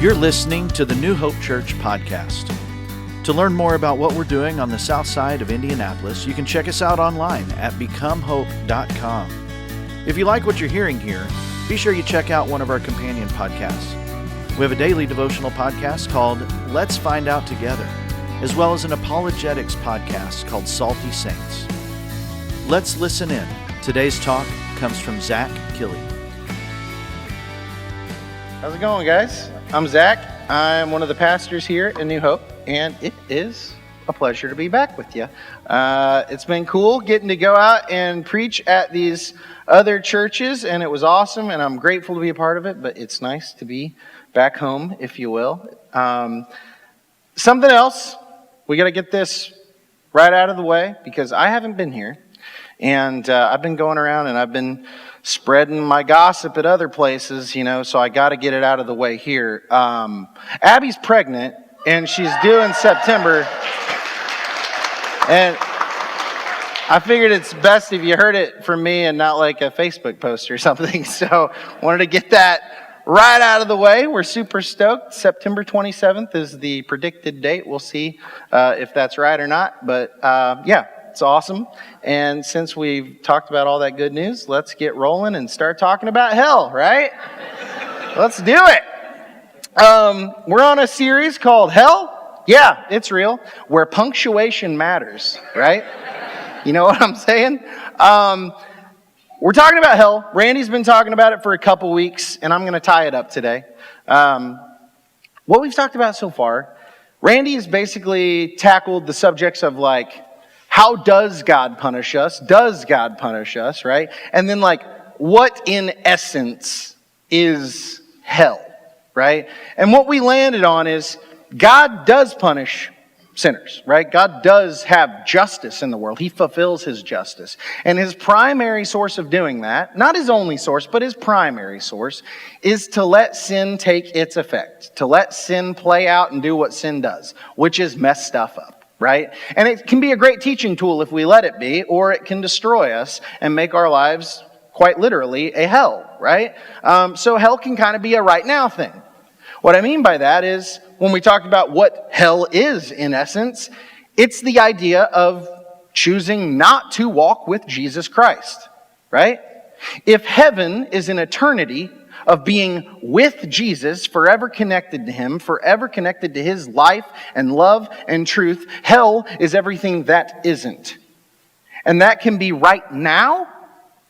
You're listening to the New Hope Church podcast. To learn more about what we're doing on the south side of Indianapolis, you can check us out online at becomehope.com. If you like what you're hearing here, be sure you check out one of our companion podcasts. We have a daily devotional podcast called Let's Find Out Together, as well as an apologetics podcast called Salty Saints. Let's listen in. Today's talk comes from Zach Killey. How's it going, guys? I'm Zach. I'm one of the pastors here in New Hope, and it is a pleasure to be back with you. It's been cool getting to go out and preach at these other churches, and it was awesome, and I'm grateful to be a part of it, but it's nice to be back home, if you will. Something else, we got to get this right out of the way, because I haven't been here, and I've been going around, and I've been spreading my gossip at other places, so I got to get it out of the way here. Abby's pregnant, and she's due in September. And I figured it's best if you heard it from me and not like a Facebook post or something. So wanted to get that right out of the way. We're super stoked. September 27th is the predicted date. We'll see if that's right or not. But yeah. It's awesome. And since we've talked about all that good news, let's get rolling and start talking about hell, right? Let's do it. We're on a series called Hell. Yeah, it's real. Where punctuation matters, right? You know what I'm saying? We're talking about hell. Randy's been talking about it for a couple weeks, and I'm going to tie it up today. What we've talked about so far, Randy has basically tackled the subjects of how does God punish us? Does God punish us, right? And then what in essence is hell, right? And what we landed on is God does punish sinners, right? God does have justice in the world. He fulfills his justice. And his primary source of doing that, not his only source, but his primary source, is to let sin take its effect, to let sin play out and do what sin does, which is mess stuff up. Right? And it can be a great teaching tool if we let it be, or it can destroy us and make our lives quite literally a hell, right? So hell can kind of be a right now thing. What I mean by that is when we talk about what hell is in essence, it's the idea of choosing not to walk with Jesus Christ, right? If heaven is an eternity of being with Jesus, forever connected to him, forever connected to his life and love and truth, hell is everything that isn't. And that can be right now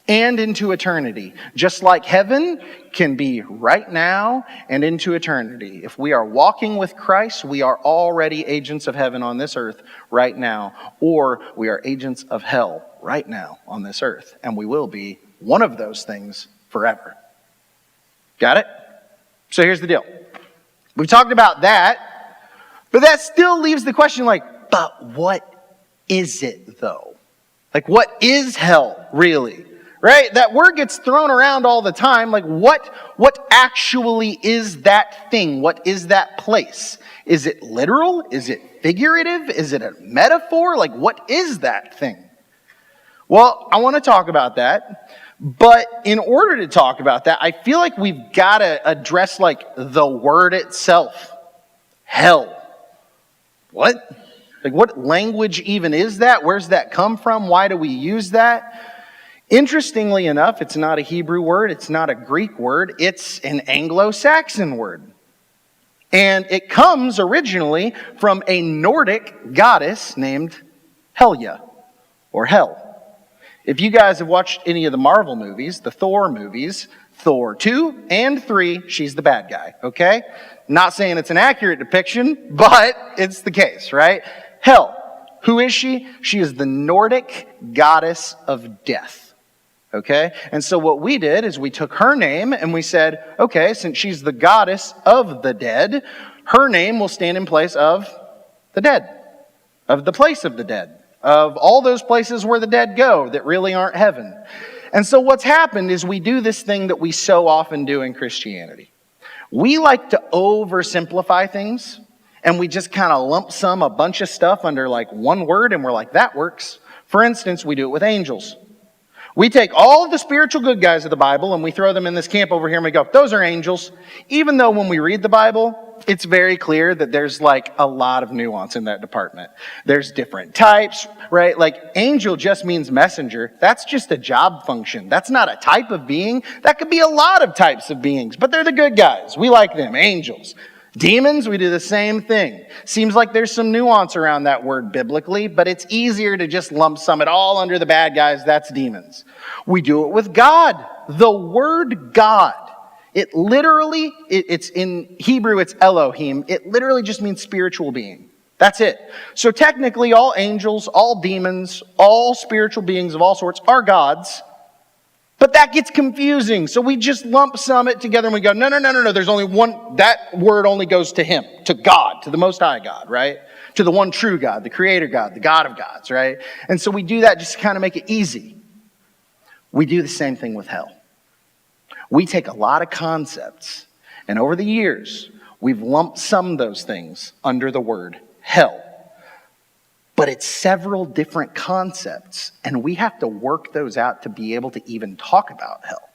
and into eternity. Just like heaven can be right now and into eternity. If we are walking with Christ, we are already agents of heaven on this earth right now. Or we are agents of hell right now on this earth. And we will be one of those things forever. Got it? So here's the deal. We've talked about that, but that still leaves the question but what is it though? What is hell really? Right? That word gets thrown around all the time. What actually is that thing? What is that place? Is it literal? Is it figurative? Is it a metaphor? What is that thing? Well, I want to talk about that. But in order to talk about that, I feel like we've got to address the word itself. Hell. What? What language even is that? Where's that come from? Why do we use that? Interestingly enough, it's not a Hebrew word. It's not a Greek word. It's an Anglo-Saxon word. And it comes originally from a Nordic goddess named Helya, or Hel. If you guys have watched any of the Marvel movies, the Thor movies, Thor 2 and 3, she's the bad guy, okay? Not saying it's an accurate depiction, but it's the case, right? Hel, who is she? She is the Nordic goddess of death, okay? And so what we did is we took her name and we said, okay, since she's the goddess of the dead, her name will stand in place of the dead, of the place of the dead. Of all those places where the dead go that really aren't heaven. And so what's happened is we do this thing that we so often do in Christianity. We like to oversimplify things, and we just kind of lump sum a bunch of stuff under one word, and we're like, that works. For instance, we do it with angels. We take all of the spiritual good guys of the Bible and we throw them in this camp over here and we go, those are angels. Even though when we read the Bible, it's very clear that there's like a lot of nuance in that department. There's different types, right? Like angel just means messenger. That's just a job function. That's not a type of being. That could be a lot of types of beings, but they're the good guys. We like them, angels. Demons, we do the same thing. Seems like there's some nuance around that word biblically, but it's easier to just lump sum it all under the bad guys. That's demons. We do it with God. The word God. It literally, it's in Hebrew, it's Elohim. It literally just means spiritual being. That's it. So technically, all angels, all demons, all spiritual beings of all sorts are gods. But that gets confusing. So we just lump sum it together and we go, no. There's only one, that word only goes to him, to God, to the Most High God, right? To the one true God, the Creator God, the God of gods, right? And so we do that just to kind of make it easy. We do the same thing with hell. We take a lot of concepts, and over the years, we've lumped some of those things under the word hell. But it's several different concepts, and we have to work those out to be able to even talk about hell.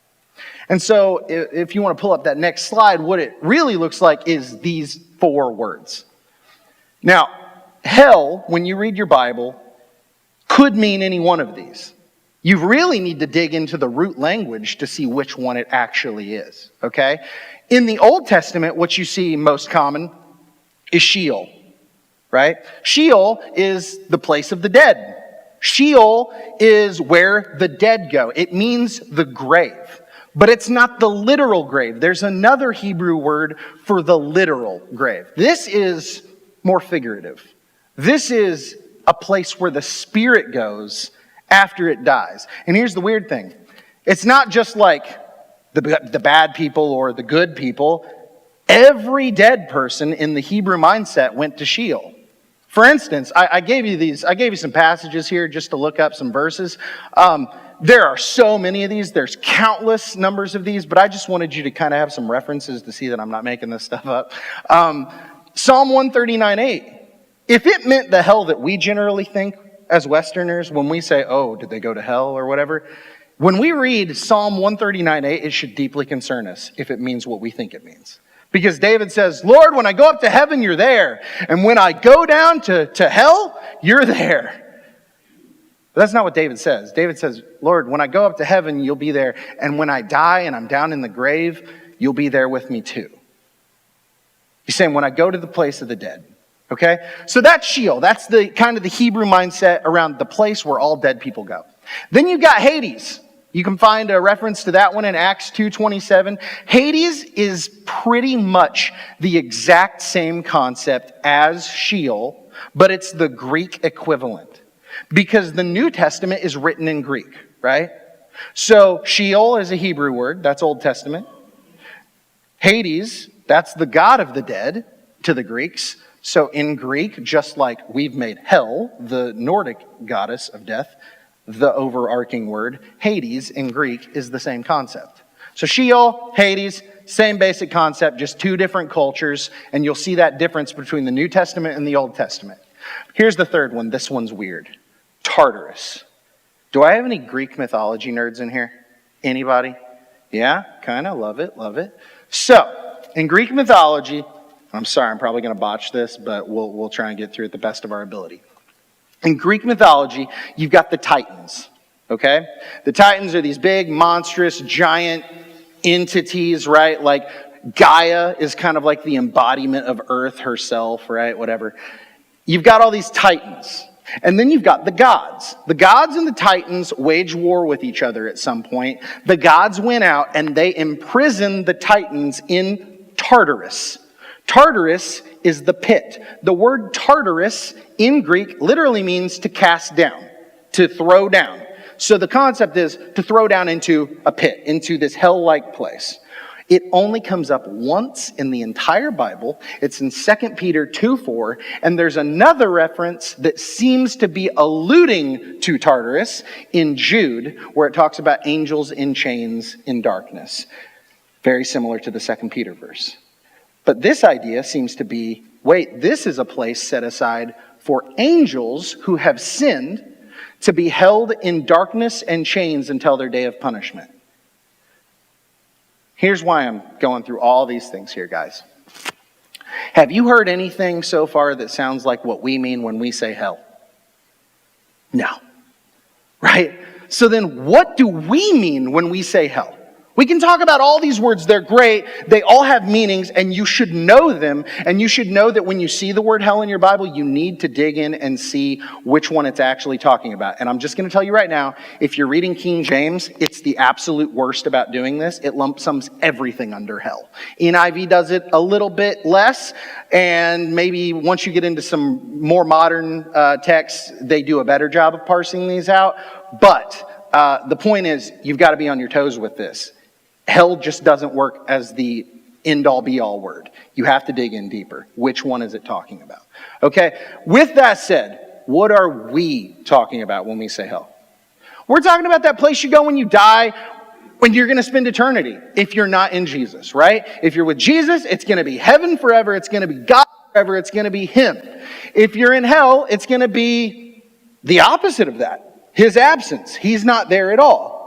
And so, if you want to pull up that next slide, what it really looks like is these 4 words. Now, hell, when you read your Bible, could mean any one of these. You really need to dig into the root language to see which one it actually is, okay? In the Old Testament, what you see most common is Sheol, right? Sheol is the place of the dead. Sheol is where the dead go. It means the grave, but it's not the literal grave. There's another Hebrew word for the literal grave. This is more figurative. This is a place where the spirit goes after it dies. And here's the weird thing. It's not just like the bad people or the good people. Every dead person in the Hebrew mindset went to Sheol. For instance, I gave you some passages here just to look up some verses. There are so many of these. There's countless numbers of these, but I just wanted you to kind of have some references to see that I'm not making this stuff up. Psalm 139:8. If it meant the hell that we generally think as Westerners, when we say, oh, did they go to hell or whatever, when we read Psalm 139:8, it should deeply concern us if it means what we think it means. Because David says, Lord, when I go up to heaven, you're there. And when I go down to hell, you're there. But that's not what David says. David says, Lord, when I go up to heaven, you'll be there. And when I die and I'm down in the grave, you'll be there with me too. He's saying, when I go to the place of the dead. Okay? So that's Sheol. That's the kind of the Hebrew mindset around the place where all dead people go. Then you got Hades. You can find a reference to that one in Acts 2:27. Hades is pretty much the exact same concept as Sheol, but it's the Greek equivalent. Because the New Testament is written in Greek, right? So Sheol is a Hebrew word. That's Old Testament. Hades, that's the god of the dead to the Greeks. So in Greek, just like we've made hell, the Nordic goddess of death, the overarching word, Hades in Greek is the same concept. So Sheol, Hades, same basic concept, just 2 different cultures, and you'll see that difference between the New Testament and the Old Testament. Here's the third one. This one's weird. Tartarus. Do I have any Greek mythology nerds in here? Anybody? Yeah? Kind of. Love it. Love it. So, in Greek mythology, I'm sorry, I'm probably going to botch this, but we'll try and get through it the best of our ability. In Greek mythology, you've got the Titans, okay? The Titans are these big, monstrous, giant entities, right? Like Gaia is kind of like the embodiment of Earth herself, right? Whatever. You've got all these Titans. And then you've got the gods. The gods and the Titans wage war with each other at some point. The gods went out and they imprisoned the Titans in Tartarus. Tartarus is the pit. The word Tartarus in Greek literally means to cast down, to throw down. So the concept is to throw down into a pit, into this hell-like place. It only comes up once in the entire Bible. It's in 2 Peter 2:4, and there's another reference that seems to be alluding to Tartarus in Jude, where it talks about angels in chains in darkness. Very similar to the 2 Peter verse. But this idea seems to be, wait, this is a place set aside for angels who have sinned to be held in darkness and chains until their day of punishment. Here's why I'm going through all these things here, guys. Have you heard anything so far that sounds like what we mean when we say hell? No. Right? So then what do we mean when we say hell? We can talk about all these words. They're great. They all have meanings, and you should know them. And you should know that when you see the word hell in your Bible, you need to dig in and see which one it's actually talking about. And I'm just going to tell you right now, if you're reading King James, it's the absolute worst about doing this. It lump sums everything under hell. NIV does it a little bit less, and maybe once you get into some more modern texts, they do a better job of parsing these out. But the point is, you've got to be on your toes with this. Hell just doesn't work as the end-all be-all word. You have to dig in deeper. Which one is it talking about? Okay, with that said, what are we talking about when we say hell? We're talking about that place you go when you die, when you're going to spend eternity, if you're not in Jesus, right? If you're with Jesus, it's going to be heaven forever. It's going to be God forever. It's going to be Him. If you're in hell, it's going to be the opposite of that. His absence. He's not there at all.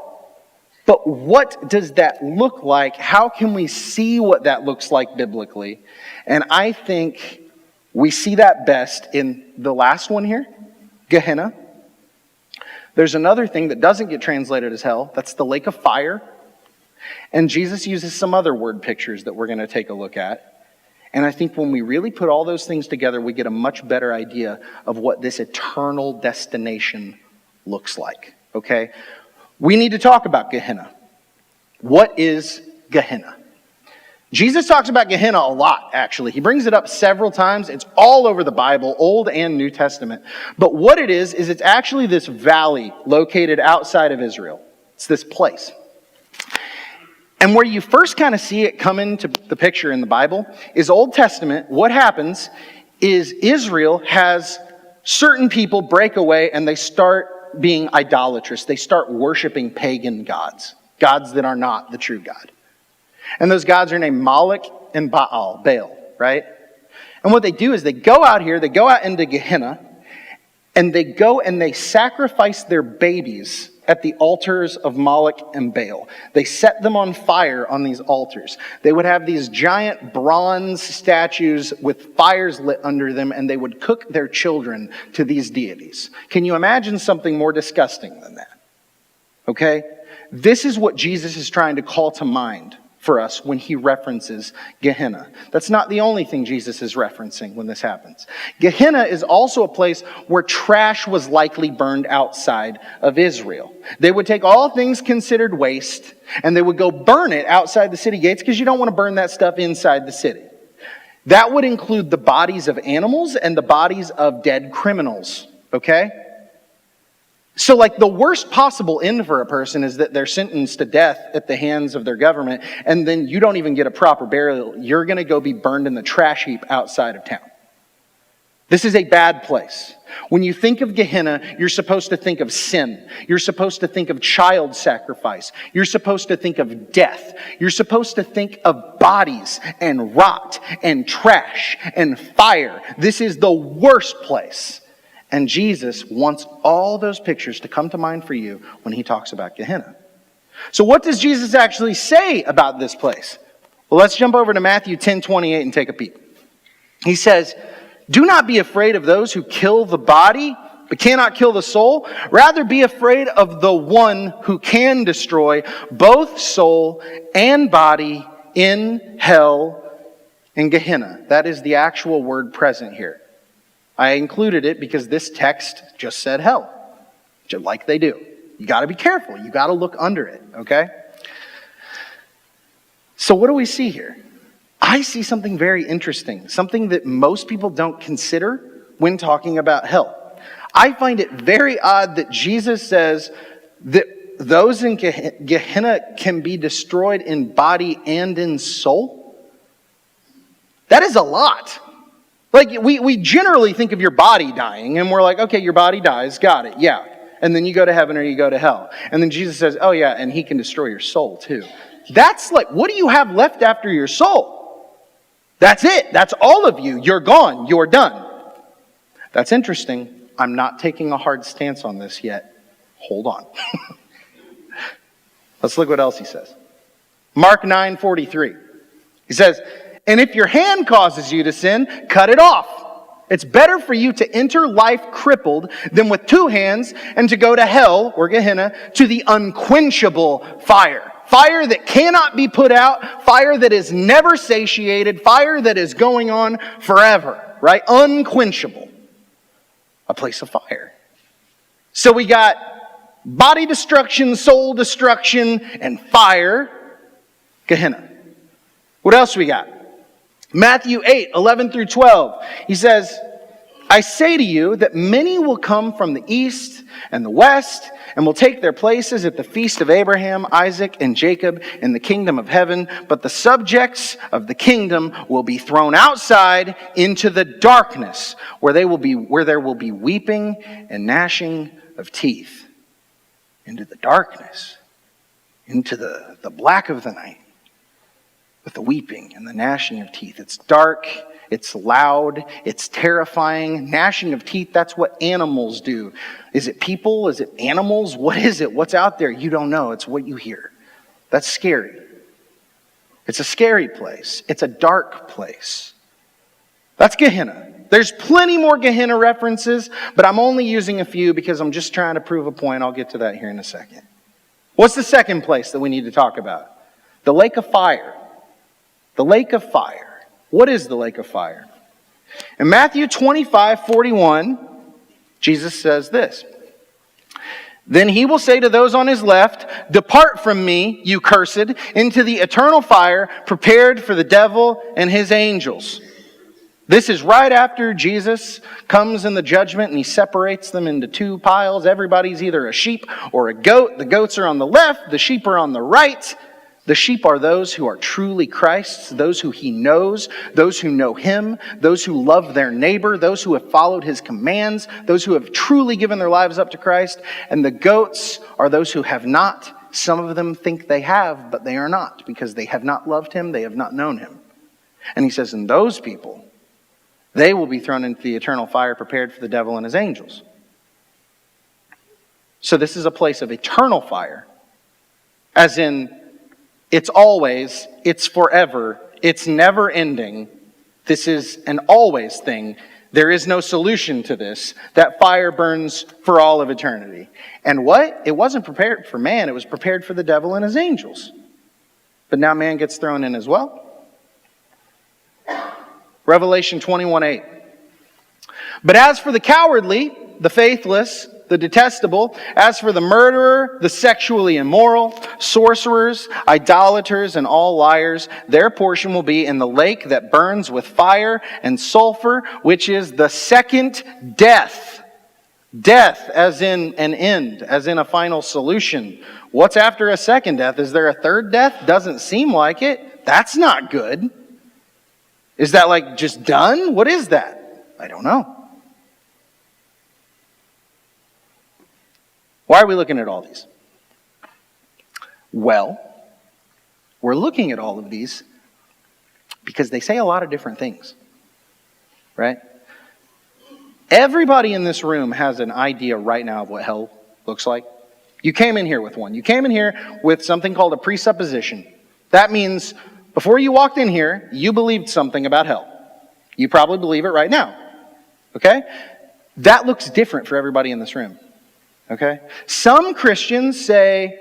But what does that look like? How can we see what that looks like biblically? And I think we see that best in the last one here, Gehenna. There's another thing that doesn't get translated as hell. That's the lake of fire. And Jesus uses some other word pictures that we're going to take a look at. And I think when we really put all those things together, we get a much better idea of what this eternal destination looks like. Okay? We need to talk about Gehenna. What is Gehenna? Jesus talks about Gehenna a lot, actually. He brings it up several times. It's all over the Bible, Old and New Testament. But what it is it's actually this valley located outside of Israel. It's this place. And where you first kind of see it come into the picture in the Bible is Old Testament. What happens is Israel has certain people break away and they start being idolatrous. They start worshiping pagan gods. Gods that are not the true God. And those gods are named Moloch and Baal, right? And what they do is they go out here, they go out into Gehenna, and they go and they sacrifice their babies at the altars of Moloch and Baal. They set them on fire on these altars. They would have these giant bronze statues with fires lit under them, and they would cook their children to these deities. Can you imagine something more disgusting than that? Okay? This is what Jesus is trying to call to mind for us when he references Gehenna. That's not the only thing Jesus is referencing when this happens. Gehenna is also a place where trash was likely burned outside of Israel. They would take all things considered waste and they would go burn it outside the city gates because you don't want to burn that stuff inside the city. That would include the bodies of animals and the bodies of dead criminals. Okay? So like the worst possible end for a person is that they're sentenced to death at the hands of their government, and then you don't even get a proper burial. You're going to go be burned in the trash heap outside of town. This is a bad place. When you think of Gehenna, you're supposed to think of sin. You're supposed to think of child sacrifice. You're supposed to think of death. You're supposed to think of bodies and rot and trash and fire. This is the worst place. And Jesus wants all those pictures to come to mind for you when he talks about Gehenna. So what does Jesus actually say about this place? Well, let's jump over to Matthew 10:28 and take a peek. He says, "Do not be afraid of those who kill the body, but cannot kill the soul. Rather be afraid of the one who can destroy both soul and body in hell in Gehenna." That is the actual word present here. I included it because this text just said hell, just like they do. You got to be careful. You got to look under it, okay? So what do we see here? I see something very interesting, something that most people don't consider when talking about hell. I find it very odd that Jesus says that those in Gehenna can be destroyed in body and in soul. That is a lot. Like, we generally think of your body dying, and we're like, okay, your body dies, got it, yeah. And then you go to heaven or you go to hell. And then Jesus says, oh yeah, and he can destroy your soul too. That's like, what do you have left after your soul? That's it. That's all of you. You're gone. You're done. That's interesting. I'm not taking a hard stance on this yet. Hold on. Let's look what else he says. Mark 9:43. He says, And if your hand causes you to sin, cut it off. It's better for you to enter life crippled than with two hands and to go to hell, or Gehenna, to the unquenchable fire. Fire that cannot be put out, fire that is never satiated, fire that is going on forever, right? Unquenchable. A place of fire. So we got body destruction, soul destruction, and fire, Gehenna. What else we got? Matthew 8, 11 through 12. He says, I say to you that many will come from the east and the west and will take their places at the feast of Abraham, Isaac, and Jacob in the kingdom of heaven. But the subjects of the kingdom will be thrown outside into the darkness, where there will be weeping and gnashing of teeth. Into the darkness, into the black of the night, with the weeping and the gnashing of teeth. It's dark, it's loud, it's terrifying. Gnashing of teeth, that's what animals do. Is it people? Is it animals? What is it? What's out there? You don't know. It's what you hear. That's scary. It's a scary place. It's a dark place. That's Gehenna. There's plenty more Gehenna references, but I'm only using a few because I'm just trying to prove a point. I'll get to that here in a second. What's the second place that we need to talk about? The lake of fire. The lake of fire. What is the lake of fire? In Matthew 25:41, Jesus says this. Then he will say to those on his left, depart from me, you cursed, into the eternal fire prepared for the devil and his angels. This is right after Jesus comes in the judgment and he separates them into two piles. Everybody's either a sheep or a goat. The goats are on the left, the sheep are on the right. The sheep are those who are truly Christ's, those who he knows, those who know him, those who love their neighbor, those who have followed his commands, those who have truly given their lives up to Christ. And the goats are those who have not. Some of them think they have, but they are not, because they have not loved him, they have not known him. And he says, and those people, they will be thrown into the eternal fire prepared for the devil and his angels. So this is a place of eternal fire, as in it's always, it's forever, it's never ending. This is an always thing. There is no solution to this. That fire burns for all of eternity. And what? It wasn't prepared for man, it was prepared for the devil and his angels. But now man gets thrown in as well. Revelation 21:8. But as for the cowardly, the faithless, the detestable, as for the murderer, the sexually immoral, sorcerers, idolaters, and all liars, their portion will be in the lake that burns with fire and sulfur, which is the second death. Death as in an end, as in a final solution. What's after a second death? Is there a third death? Doesn't seem like it. That's not good. Is that like just done? What is that? I don't know. Why are we looking at all these? Well, we're looking at all of these because they say a lot of different things, right? Everybody in this room has an idea right now of what hell looks like. You came in here with one. You came in here with something called a presupposition. That means before you walked in here, you believed something about hell. You probably believe it right now, okay? That looks different for everybody in this room. Okay? Some Christians say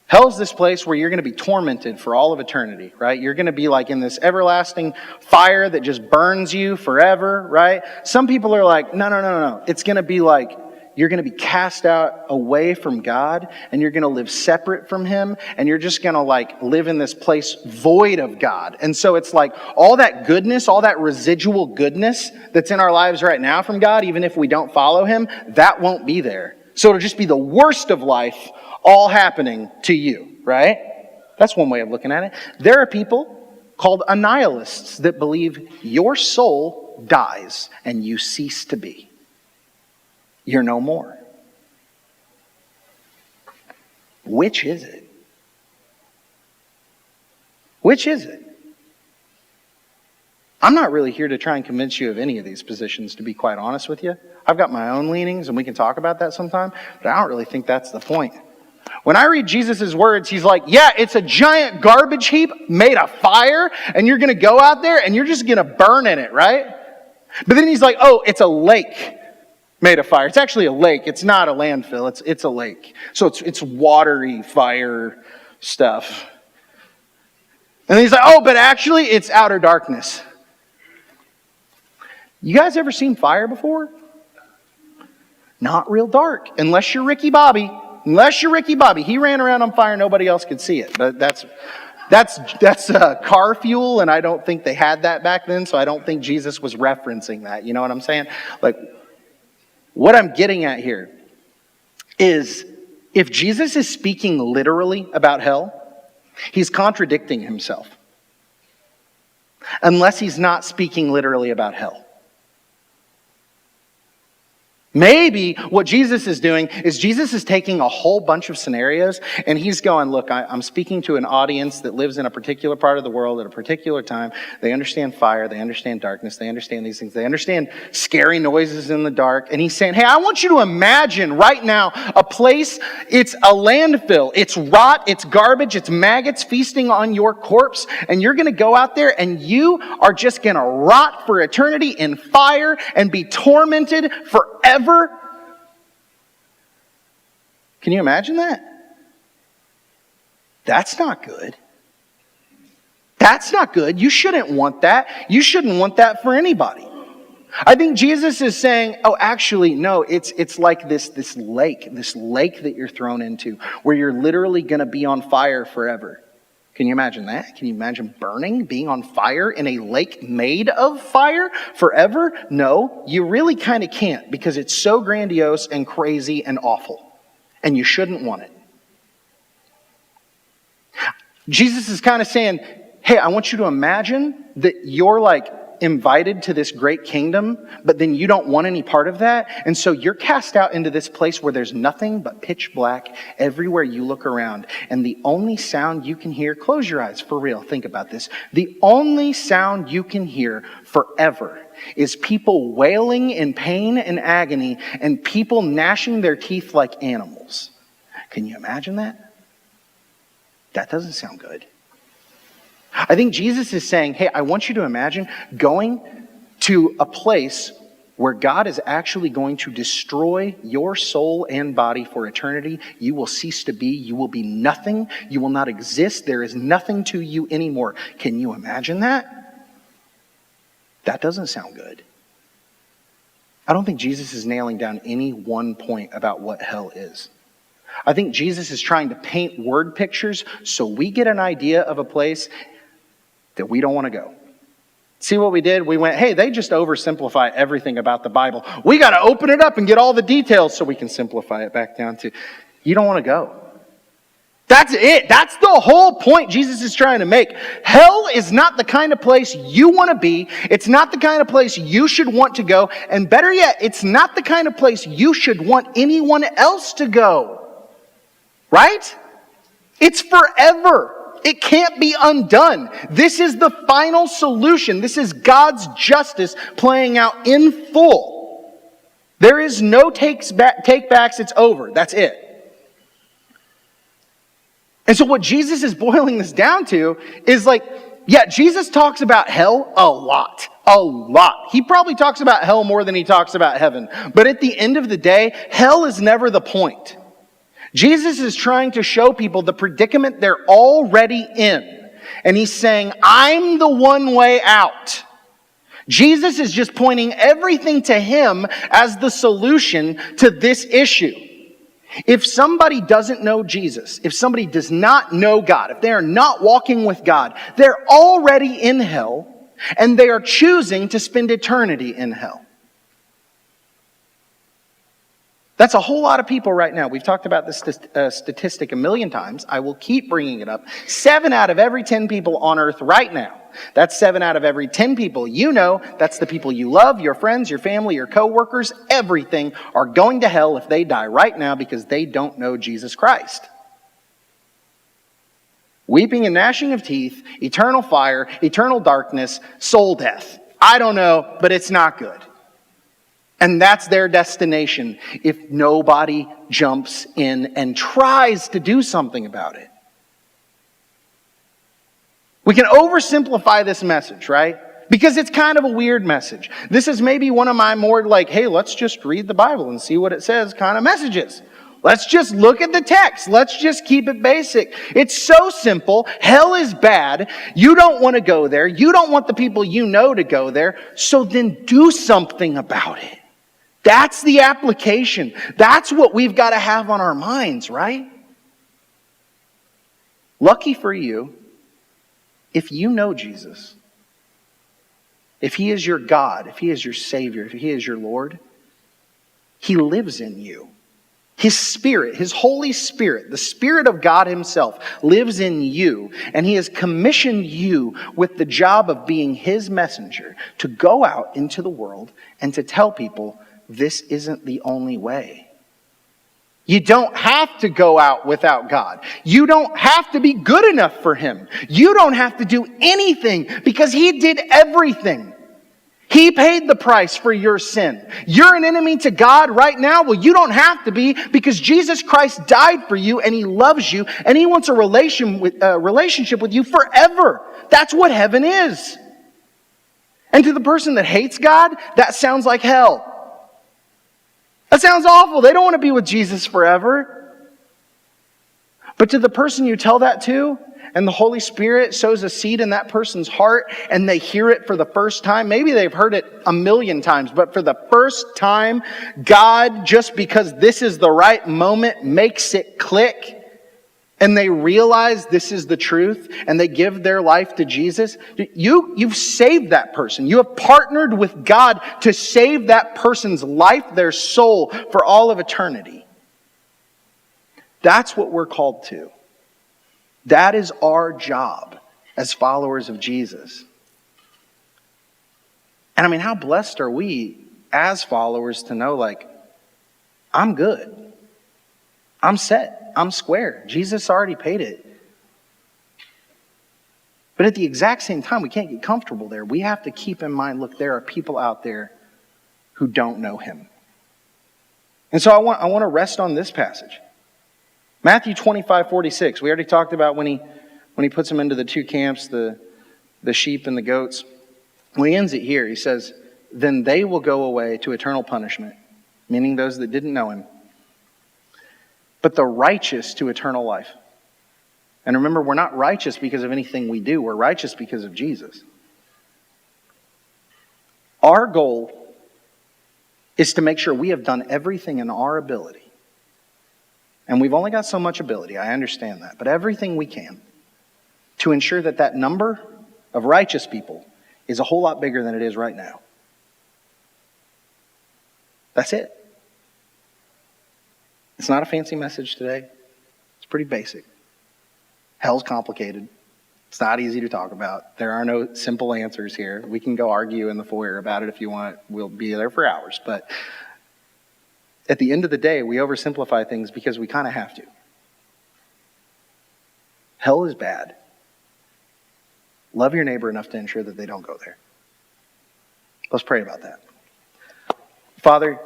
hell's this place where you're going to be tormented for all of eternity, right? You're going to be like in this everlasting fire that just burns you forever, right? Some people are like, no. It's going to be like you're going to be cast out away from God and you're going to live separate from him and you're just going to like live in this place void of God. And so it's like all that goodness, all that residual goodness that's in our lives right now from God, even if we don't follow him, that won't be there. So it'll just be the worst of life all happening to you, right? That's one way of looking at it. There are people called annihilists that believe your soul dies and you cease to be. You're no more. Which is it? Which is it? I'm not really here to try and convince you of any of these positions, to be quite honest with you. I've got my own leanings, and we can talk about that sometime, but I don't really think that's the point. When I read Jesus' words, he's like, yeah, it's a giant garbage heap made of fire, and you're going to go out there and you're just going to burn in it, right? But then he's like, oh, it's a lake made of fire. It's actually a lake. It's not a landfill. It's a lake. So it's watery fire stuff. And then he's like, oh, but actually it's outer darkness. You guys ever seen fire before? Not real dark, unless you're Ricky Bobby. Unless you're Ricky Bobby. He ran around on fire, nobody else could see it. But that's car fuel, and I don't think they had that back then, so I don't think Jesus was referencing that. You know what I'm saying? Like, what I'm getting at here is if Jesus is speaking literally about hell, he's contradicting himself. Unless he's not speaking literally about hell. Maybe what Jesus is doing is Jesus is taking a whole bunch of scenarios and he's going, look, I'm speaking to an audience that lives in a particular part of the world at a particular time. They understand fire. They understand darkness. They understand these things. They understand scary noises in the dark. And he's saying, hey, I want you to imagine right now a place, it's a landfill. It's rot. It's garbage. It's maggots feasting on your corpse. And you're going to go out there and you are just going to rot for eternity in fire and be tormented forever. Can you imagine that? That's not good. That's not good. You shouldn't want that. You shouldn't want that for anybody. I think Jesus is saying, oh, actually, no, it's like this lake that you're thrown into where you're literally going to be on fire forever. Can you imagine that? Can you imagine burning, being on fire in a lake made of fire forever? No, you really kind of can't because it's so grandiose and crazy and awful. And you shouldn't want it. Jesus is kind of saying, hey, I want you to imagine that you're like invited to this great kingdom, but then you don't want any part of that. And so you're cast out into this place where there's nothing but pitch black everywhere you look around. And the only sound you can hear, close your eyes for real, think about this. The only sound you can hear forever is people wailing in pain and agony and people gnashing their teeth like animals. Can you imagine that? That doesn't sound good. I think Jesus is saying, hey, I want you to imagine going to a place where God is actually going to destroy your soul and body for eternity. You will cease to be. You will be nothing. You will not exist. There is nothing to you anymore. Can you imagine that? That doesn't sound good. I don't think Jesus is nailing down any one point about what hell is. I think Jesus is trying to paint word pictures so we get an idea of a place that we don't want to go. See what we did? We went, hey, they just oversimplify everything about the Bible. We got to open it up and get all the details so we can simplify it back down to, you don't want to go. That's it. That's the whole point Jesus is trying to make. Hell is not the kind of place you want to be. It's not the kind of place you should want to go. And better yet, it's not the kind of place you should want anyone else to go. Right? It's forever. It can't be undone. This is the final solution. This is God's justice playing out in full. There is no take backs. It's over. That's it. And so what Jesus is boiling this down to is like, yeah, Jesus talks about hell a lot. A lot. He probably talks about hell more than he talks about heaven. But at the end of the day, hell is never the point. Jesus is trying to show people the predicament they're already in. And he's saying, I'm the one way out. Jesus is just pointing everything to him as the solution to this issue. If somebody doesn't know Jesus, if somebody does not know God, if they are not walking with God, they're already in hell, and they are choosing to spend eternity in hell. That's a whole lot of people right now. We've talked about this statistic a million times. I will keep bringing it up. 7 out of every 10 people on earth right now. That's 7 out of every 10 people you know. That's the people you love, your friends, your family, your coworkers, everything are going to hell if they die right now because they don't know Jesus Christ. Weeping and gnashing of teeth, eternal fire, eternal darkness, soul death. I don't know, but it's not good. And that's their destination if nobody jumps in and tries to do something about it. We can oversimplify this message, right? Because it's kind of a weird message. This is maybe one of my more like, hey, let's just read the Bible and see what it says kind of messages. Let's just look at the text. Let's just keep it basic. It's so simple. Hell is bad. You don't want to go there. You don't want the people you know to go there. So then do something about it. That's the application. That's what we've got to have on our minds, right? Lucky for you, if you know Jesus, if He is your God, if He is your Savior, if He is your Lord, He lives in you. His Spirit, His Holy Spirit, the Spirit of God Himself lives in you, and He has commissioned you with the job of being His messenger to go out into the world and to tell people this isn't the only way. You don't have to go out without God. You don't have to be good enough for Him. You don't have to do anything because He did everything. He paid the price for your sin. You're an enemy to God right now? Well, you don't have to be because Jesus Christ died for you and He loves you and He wants a relationship with you forever. That's what heaven is. And to the person that hates God, that sounds like hell. That sounds awful. They don't want to be with Jesus forever. But to the person you tell that to, and the Holy Spirit sows a seed in that person's heart, and they hear it for the first time, maybe they've heard it 1,000,000 times, but for the first time, God, just because this is the right moment, makes it click, and they realize this is the truth, and they give their life to Jesus, you've saved that person. You have partnered with God to save that person's life, their soul, for all of eternity. That's what we're called to. That is our job as followers of Jesus. And I mean, how blessed are we as followers to know, like, I'm good. I'm set. I'm square. Jesus already paid it. But at the exact same time, we can't get comfortable there. We have to keep in mind, look, there are people out there who don't know Him. And so I want to rest on this passage. Matthew 25:46. We already talked about when he puts them into the two camps, the sheep and the goats. When he ends it here, he says, then they will go away to eternal punishment, meaning those that didn't know Him, but the righteous to eternal life. And remember, we're not righteous because of anything we do. We're righteous because of Jesus. Our goal is to make sure we have done everything in our ability. And we've only got so much ability, I understand that, but everything we can to ensure that that number of righteous people is a whole lot bigger than it is right now. That's it. It's not a fancy message today. It's pretty basic. Hell's complicated. It's not easy to talk about. There are no simple answers here. We can go argue in the foyer about it if you want. We'll be there for hours, but at the end of the day, we oversimplify things because we kind of have to. Hell is bad. Love your neighbor enough to ensure that they don't go there. Let's pray about that. Father,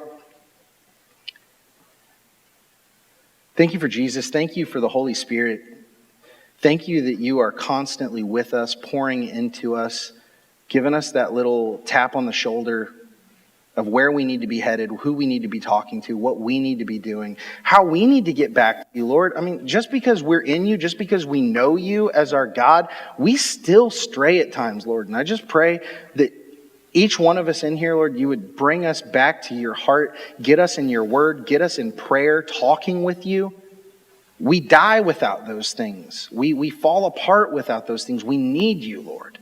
thank you for Jesus. Thank you for the Holy Spirit. Thank you that you are constantly with us, pouring into us, giving us that little tap on the shoulder of where we need to be headed, who we need to be talking to, what we need to be doing, how we need to get back to you, Lord. I mean, just because we're in you, just because we know you as our God, we still stray at times, Lord. And I just pray that each one of us in here, Lord, you would bring us back to your heart, get us in your word, get us in prayer, talking with you. We die without those things. We fall apart without those things. We need you, Lord.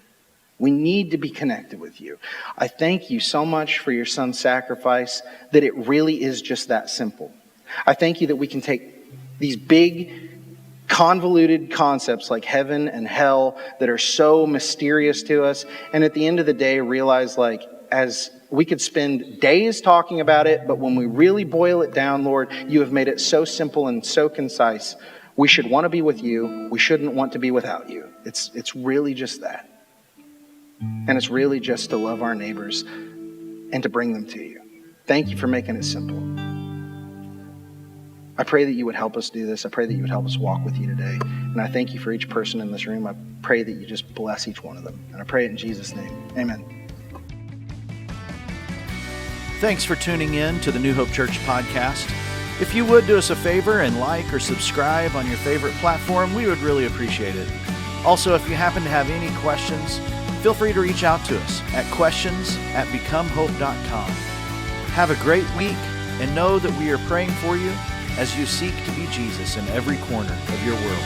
We need to be connected with you. I thank you so much for your son's sacrifice, that it really is just that simple. I thank you that we can take these big, convoluted concepts like heaven and hell that are so mysterious to us, and at the end of the day realize, like, as we could spend days talking about it, but when we really boil it down, Lord, you have made it so simple and so concise. We should want to be with you. We shouldn't want to be without you. It's really just that. And it's really just to love our neighbors and to bring them to you. Thank you for making it simple. I pray that you would help us do this. I pray that you would help us walk with you today. And I thank you for each person in this room. I pray that you just bless each one of them. And I pray it in Jesus' name. Amen. Thanks for tuning in to the New Hope Church podcast. If you would do us a favor and like or subscribe on your favorite platform, we would really appreciate it. Also, if you happen to have any questions, feel free to reach out to us at questions@becomehope.com. Have a great week and know that we are praying for you as you seek to be Jesus in every corner of your world.